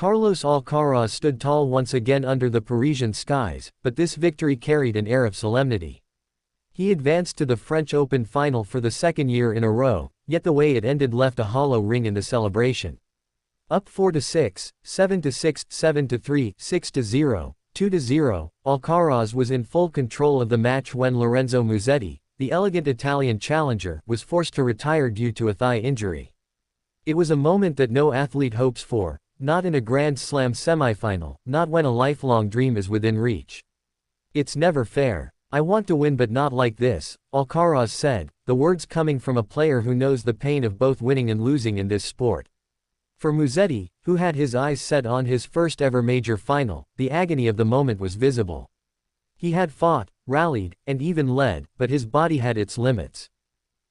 Carlos Alcaraz stood tall once again under the Parisian skies, but this victory carried an air of solemnity. He advanced to the French Open final for the second year in a row, yet the way it ended left a hollow ring in the celebration. Up 4-6, 7-6, 7-3, 6-0, 2-0, Alcaraz was in full control of the match when Lorenzo Musetti, the elegant Italian challenger, was forced to retire due to a thigh injury. It was a moment that no athlete hopes for, not in a Grand Slam semifinal, not when a lifelong dream is within reach. "It's never fair. I want to win but not like this," Alcaraz said, the words coming from a player who knows the pain of both winning and losing in this sport. For Musetti, who had his eyes set on his first ever major final, the agony of the moment was visible. He had fought, rallied, and even led, but his body had its limits.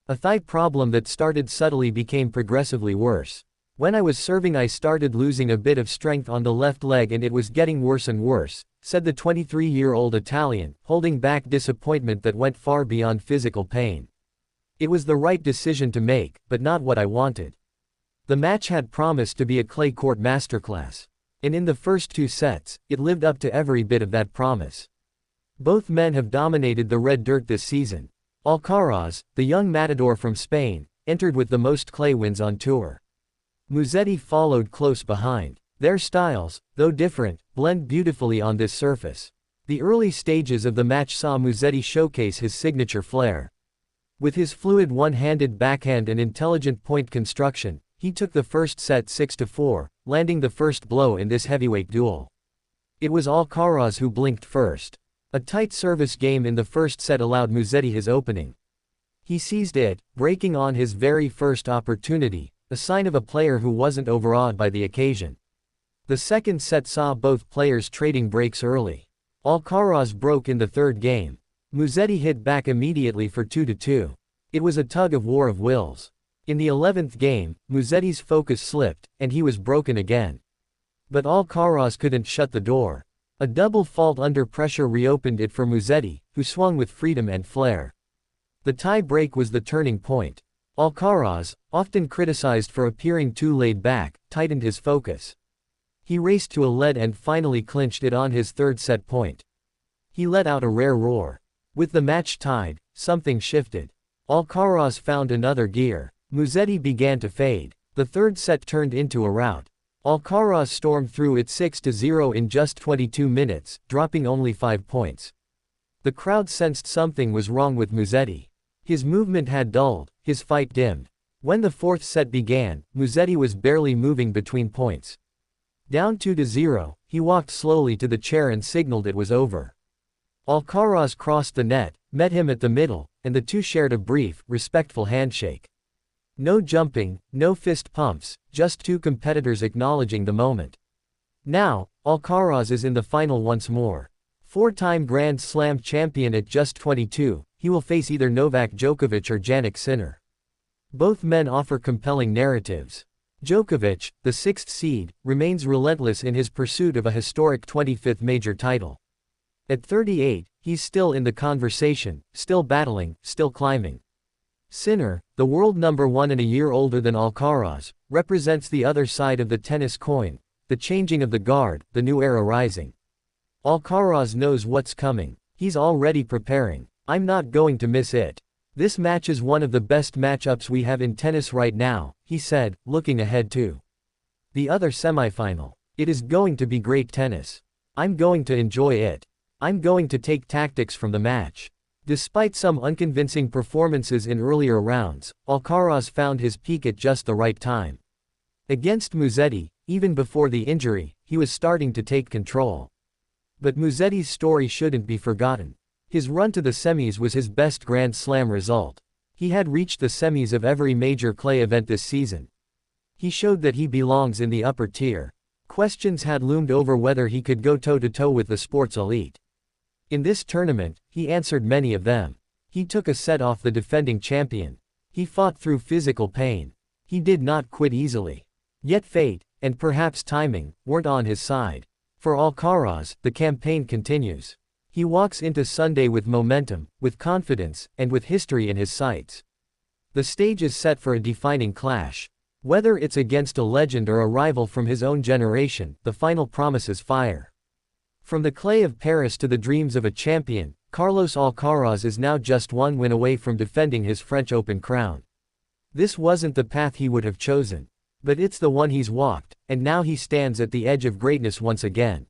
A thigh problem that started subtly became progressively worse. "When I was serving I started losing a bit of strength on the left leg and it was getting worse and worse," said the 23-year-old Italian, holding back disappointment that went far beyond physical pain. "It was the right decision to make, but not what I wanted." The match had promised to be a clay court masterclass. And in the first two sets, it lived up to every bit of that promise. Both men have dominated the red dirt this season. Alcaraz, the young matador from Spain, entered with the most clay wins on tour. Musetti followed close behind. Their styles, though different, blend beautifully on this surface. The early stages of the match saw Musetti showcase his signature flair. With his fluid one-handed backhand and intelligent point construction, he took the first set 6-4, landing the first blow in this heavyweight duel. It was Alcaraz who blinked first. A tight service game in the first set allowed Musetti his opening. He seized it, breaking on his very first opportunity, a sign of a player who wasn't overawed by the occasion. The second set saw both players trading breaks early. Alcaraz broke in the third game. Musetti hit back immediately for 2-2. It was a tug-of-war of wills. In the 11th game, Musetti's focus slipped, and he was broken again. But Alcaraz couldn't shut the door. A double fault under pressure reopened it for Musetti, who swung with freedom and flair. The tie break was the turning point. Alcaraz, often criticized for appearing too laid back, tightened his focus. He raced to a lead and finally clinched it on his third set point. He let out a rare roar. With the match tied, something shifted. Alcaraz found another gear. Musetti began to fade. The third set turned into a rout. Alcaraz stormed through it 6-0 in just 22 minutes, dropping only 5 points. The crowd sensed something was wrong with Musetti. His movement had dulled, his fight dimmed. When the fourth set began, Musetti was barely moving between points. Down 2-0, he walked slowly to the chair and signaled it was over. Alcaraz crossed the net, met him at the middle, and the two shared a brief, respectful handshake. No jumping, no fist pumps, just two competitors acknowledging the moment. Now, Alcaraz is in the final once more. Four-time Grand Slam champion at just 22, he will face either Novak Djokovic or Jannik Sinner. Both men offer compelling narratives. Djokovic, the sixth seed, remains relentless in his pursuit of a historic 25th major title. At 38, he's still in the conversation, still battling, still climbing. Sinner, the world number one and a year older than Alcaraz, represents the other side of the tennis coin, the changing of the guard, the new era rising. Alcaraz knows what's coming. He's already preparing. "I'm not going to miss it. This match is one of the best matchups we have in tennis right now," he said, looking ahead to the other semifinal. "It is going to be great tennis. I'm going to enjoy it. I'm going to take tactics from the match." Despite some unconvincing performances in earlier rounds, Alcaraz found his peak at just the right time. Against Musetti, even before the injury, he was starting to take control. But Musetti's story shouldn't be forgotten. His run to the semis was his best Grand Slam result. He had reached the semis of every major clay event this season. He showed that he belongs in the upper tier. Questions had loomed over whether he could go toe-to-toe with the sport's elite. In this tournament, he answered many of them. He took a set off the defending champion. He fought through physical pain. He did not quit easily. Yet fate, and perhaps timing, weren't on his side. For Alcaraz, the campaign continues. He walks into Sunday with momentum, with confidence, and with history in his sights. The stage is set for a defining clash. Whether it's against a legend or a rival from his own generation, the final promises fire. From the clay of Paris to the dreams of a champion, Carlos Alcaraz is now just one win away from defending his French Open crown. This wasn't the path he would have chosen. But it's the one he's walked, and now he stands at the edge of greatness once again.